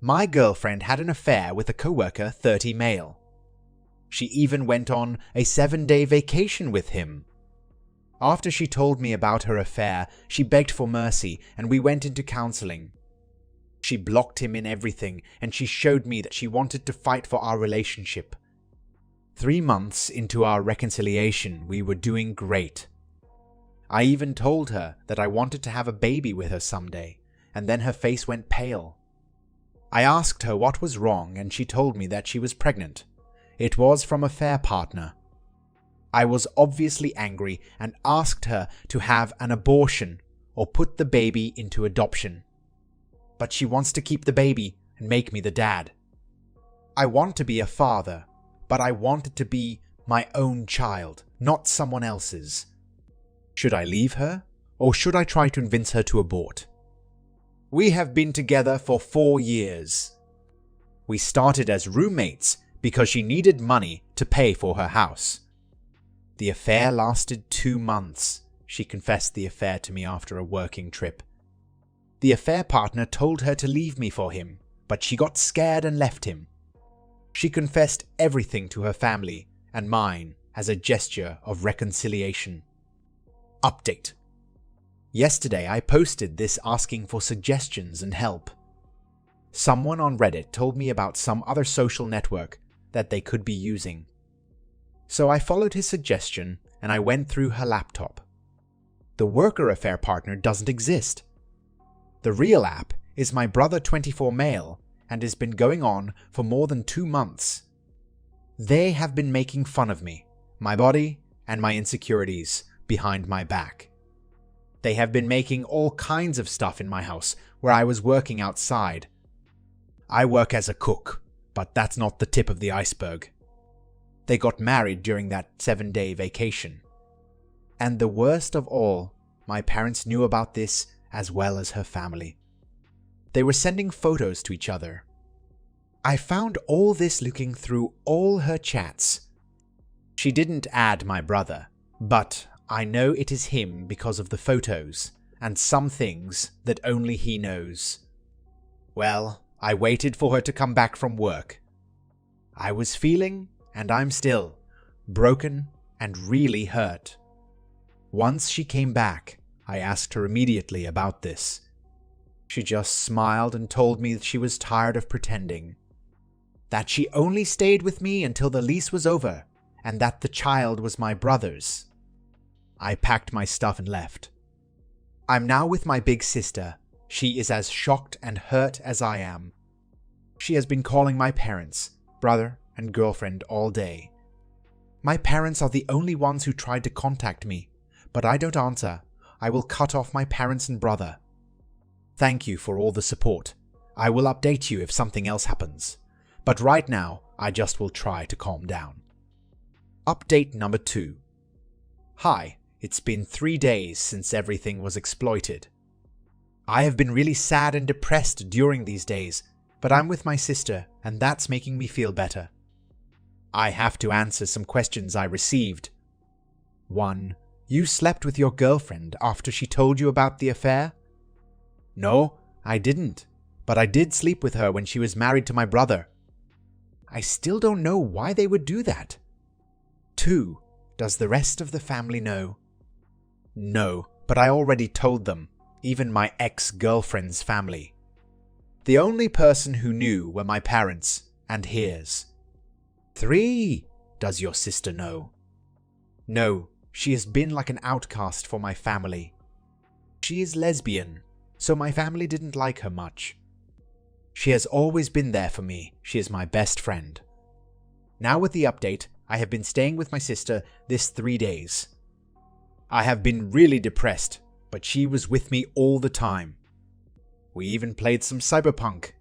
My girlfriend had an affair with a coworker, 30 male. She even went on a 7-day vacation with him. After she told me about her affair, she begged for mercy and we went into counseling. She blocked him in everything and she showed me that she wanted to fight for our relationship. 3 months into our reconciliation, we were doing great. I even told her that I wanted to have a baby with her someday, and then her face went pale. I asked her what was wrong and she told me that she was pregnant. It was from a affair partner. I was obviously angry and asked her to have an abortion or put the baby into adoption. But she wants to keep the baby and make me the dad. I want to be a father, but I want it to be my own child, not someone else's. Should I leave her, or should I try to convince her to abort? We have been together for 4 years. We started as roommates because she needed money to pay for her house. The affair lasted 2 months. She confessed the affair to me after a working trip. The affair partner told her to leave me for him, but she got scared and left him. She confessed everything to her family and mine as a gesture of reconciliation. Update. Yesterday I posted this asking for suggestions and help. Someone on Reddit told me about some other social network that they could be using. So I followed his suggestion and I went through her laptop. The worker affair partner doesn't exist. The real app is my brother 24 male and has been going on for more than 2 months. They have been making fun of me, my body, and my insecurities behind my back. They have been making all kinds of stuff in my house where I was working outside. I work as a cook, but that's not the tip of the iceberg. They got married during that 7-day vacation. And the worst of all, my parents knew about this as well as her family. They were sending photos to each other. I found all this looking through all her chats. She didn't add my brother, but I know it is him because of the photos and some things that only he knows. Well, I waited for her to come back from work. I was feeling, and I'm still, broken and really hurt. Once she came back, I asked her immediately about this. She just smiled and told me that she was tired of pretending. That she only stayed with me until the lease was over, and that the child was my brother's. I packed my stuff and left. I'm now with my big sister. She is as shocked and hurt as I am. She has been calling my parents, brother, and girlfriend all day. My parents are the only ones who tried to contact me, but I don't answer. I will cut off my parents and brother. Thank you for all the support. I will update you if something else happens. But right now, I just will try to calm down. Update number 2. Hi, it's been 3 days since everything was exploited. I have been really sad and depressed during these days, but I'm with my sister and that's making me feel better. I have to answer some questions I received. 1. You slept with your girlfriend after she told you about the affair? No, I didn't, but I did sleep with her when she was married to my brother. I still don't know why they would do that. 2. Does the rest of the family know? No, but I already told them, even my ex-girlfriend's family. The only person who knew were my parents and hers. 3. Does your sister know? No, she has been like an outcast for my family. She is lesbian, so my family didn't like her much. She has always been there for me. She is my best friend. Now with the update, I have been staying with my sister this 3 days. I have been really depressed, but she was with me all the time. We even played some cyberpunk.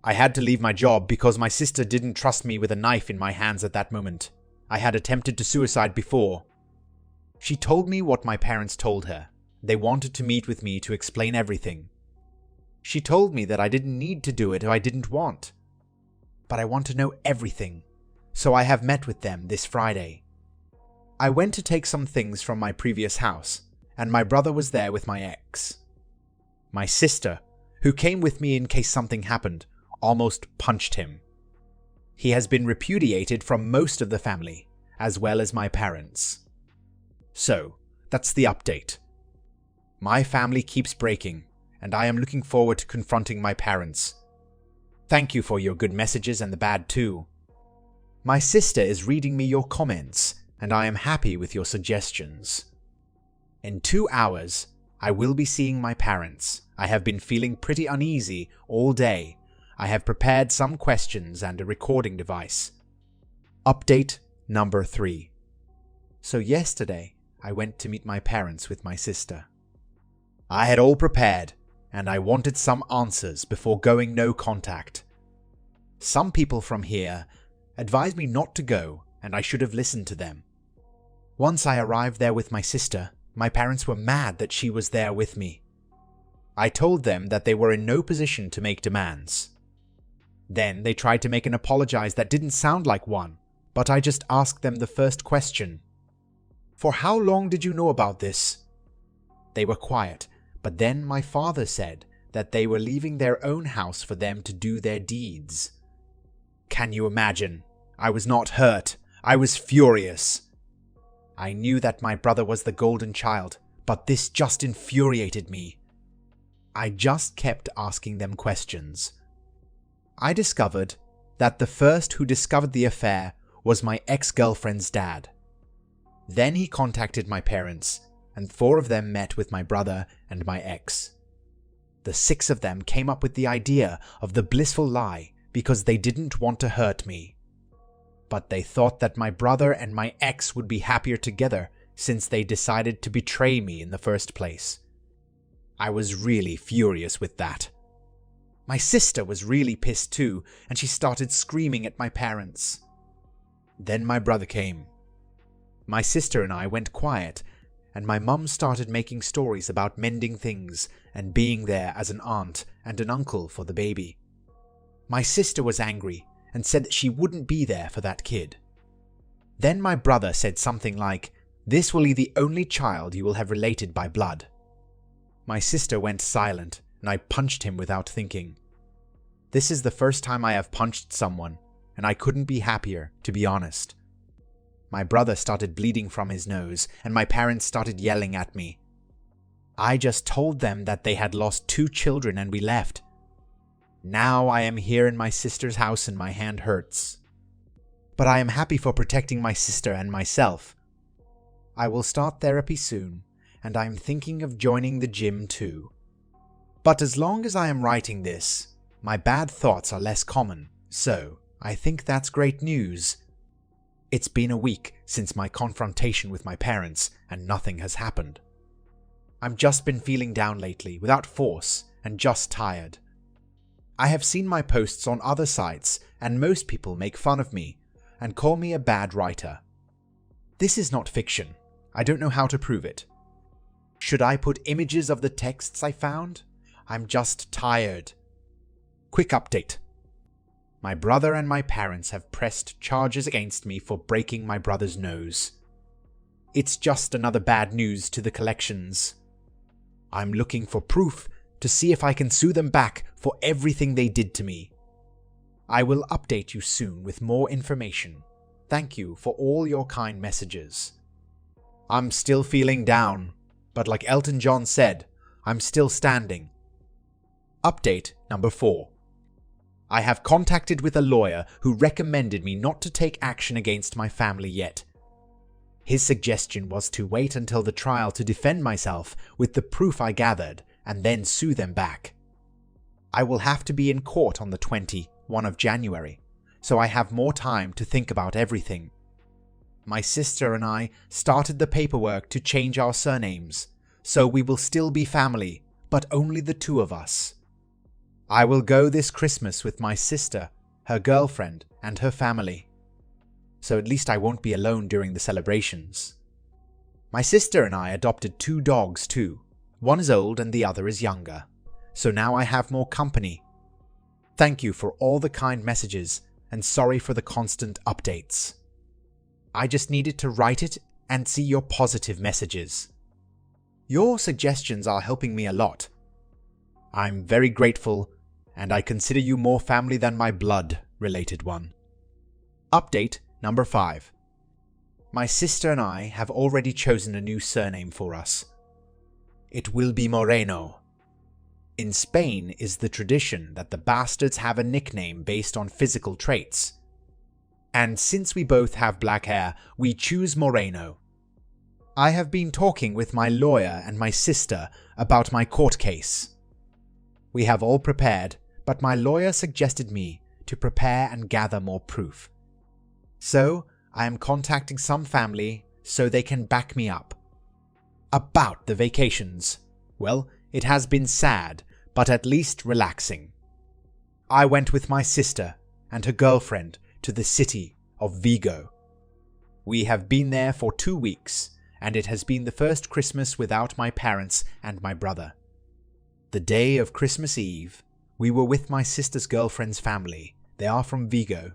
I had to leave my job because my sister didn't trust me with a knife in my hands at that moment. I had attempted to suicide before. She told me what my parents told her. They wanted to meet with me to explain everything. She told me that I didn't need to do it if I didn't want. But I want to know everything, so I have met with them this Friday. I went to take some things from my previous house, and my brother was there with my ex. My sister, who came with me in case something happened, almost punched him. He has been repudiated from most of the family, as well as my parents. So, that's the update. My family keeps breaking, and I am looking forward to confronting my parents. Thank you for your good messages and the bad too. My sister is reading me your comments, and I am happy with your suggestions. In 2 hours, I will be seeing my parents. I have been feeling pretty uneasy all day. I have prepared some questions and a recording device. Update number 3. So yesterday, I went to meet my parents with my sister. I had all prepared, and I wanted some answers before going no contact. Some people from here advised me not to go, and I should have listened to them. Once I arrived there with my sister, my parents were mad that she was there with me. I told them that they were in no position to make demands. Then they tried to make an apology that didn't sound like one, but I just asked them the first question. For how long did you know about this? They were quiet, but then my father said that they were leaving their own house for them to do their deeds. Can you imagine? I was not hurt. I was furious. I knew that my brother was the golden child, but this just infuriated me. I just kept asking them questions. I discovered that the first who discovered the affair was my ex-girlfriend's dad. Then he contacted my parents, and 4 of them met with my brother and my ex. The 6 of them came up with the idea of the blissful lie because they didn't want to hurt me. But they thought that my brother and my ex would be happier together since they decided to betray me in the first place. I was really furious with that. My sister was really pissed too, and she started screaming at my parents. Then my brother came. My sister and I went quiet, and my mum started making stories about mending things and being there as an aunt and an uncle for the baby. My sister was angry and said that she wouldn't be there for that kid. Then my brother said something like, "This will be the only child you will have related by blood." My sister went silent, and I punched him without thinking. This is the first time I have punched someone, and I couldn't be happier, to be honest. My brother started bleeding from his nose, and my parents started yelling at me. I just told them that they had lost 2 children and we left. Now I am here in my sister's house and my hand hurts. But I am happy for protecting my sister and myself. I will start therapy soon, and I am thinking of joining the gym too. But as long as I am writing this, my bad thoughts are less common, so I think that's great news. It's been a week since my confrontation with my parents, and nothing has happened. I've just been feeling down lately, without force, and just tired. I have seen my posts on other sites, and most people make fun of me, and call me a bad writer. This is not fiction. I don't know how to prove it. Should I put images of the texts I found? I'm just tired. Quick update. My brother and my parents have pressed charges against me for breaking my brother's nose. It's just another bad news to the collections. I'm looking for proof to see if I can sue them back for everything they did to me. I will update you soon with more information. Thank you for all your kind messages. I'm still feeling down, but like Elton John said, I'm still standing. Update number 4. I have contacted with a lawyer who recommended me not to take action against my family yet. His suggestion was to wait until the trial to defend myself with the proof I gathered and then sue them back. I will have to be in court on the 21st of January, so I have more time to think about everything. My sister and I started the paperwork to change our surnames, so we will still be family, but only the 2 of us. I will go this Christmas with my sister, her girlfriend, and her family. So at least I won't be alone during the celebrations. My sister and I adopted 2 dogs too. One is old and the other is younger. So now I have more company. Thank you for all the kind messages and sorry for the constant updates. I just needed to write it and see your positive messages. Your suggestions are helping me a lot. I'm very grateful and I consider you more family than my blood, related one. Update number 5. My sister and I have already chosen a new surname for us. It will be Moreno. In Spain is the tradition that the bastards have a nickname based on physical traits. And since we both have black hair, we choose Moreno. I have been talking with my lawyer and my sister about my court case. We have all prepared, but my lawyer suggested me to prepare and gather more proof. So, I am contacting some family so they can back me up. About the vacations. Well, it has been sad, but at least relaxing. I went with my sister and her girlfriend to the city of Vigo. We have been there for 2 weeks, and it has been the first Christmas without my parents and my brother. The day of Christmas Eve, we were with my sister's girlfriend's family. They are from Vigo.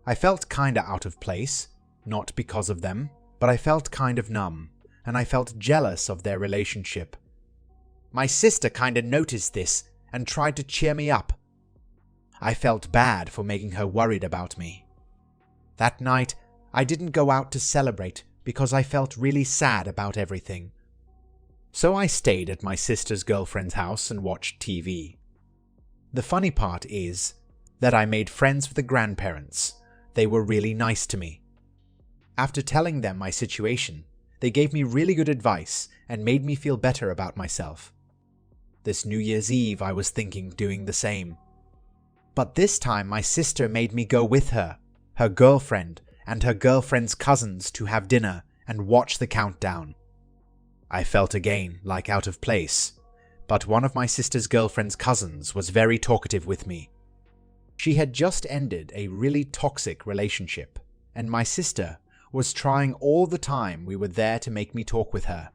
I felt kinda out of place, not because of them, but I felt kind of numb, and I felt jealous of their relationship. My sister kinda noticed this and tried to cheer me up. I felt bad for making her worried about me. That night, I didn't go out to celebrate because I felt really sad about everything. So I stayed at my sister's girlfriend's house and watched TV. The funny part is that I made friends with the grandparents. They were really nice to me. After telling them my situation, they gave me really good advice and made me feel better about myself. This New Year's Eve I was thinking doing the same. But this time my sister made me go with her, her girlfriend, and her girlfriend's cousins to have dinner and watch the countdown. I felt again like out of place, but one of my sister's girlfriend's cousins was very talkative with me. She had just ended a really toxic relationship, and my sister was trying all the time we were there to make me talk with her.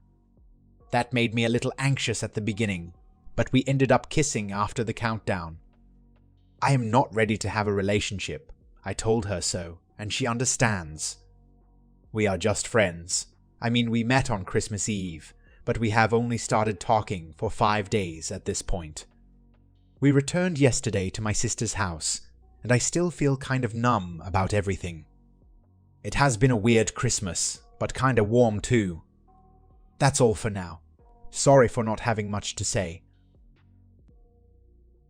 That made me a little anxious at the beginning, but we ended up kissing after the countdown. I am not ready to have a relationship. I told her so, and she understands. We are just friends. I mean, we met on Christmas Eve, but we have only started talking for 5 days at this point. We returned yesterday to my sister's house, and I still feel kind of numb about everything. It has been a weird Christmas, but kinda warm too. That's all for now. Sorry for not having much to say.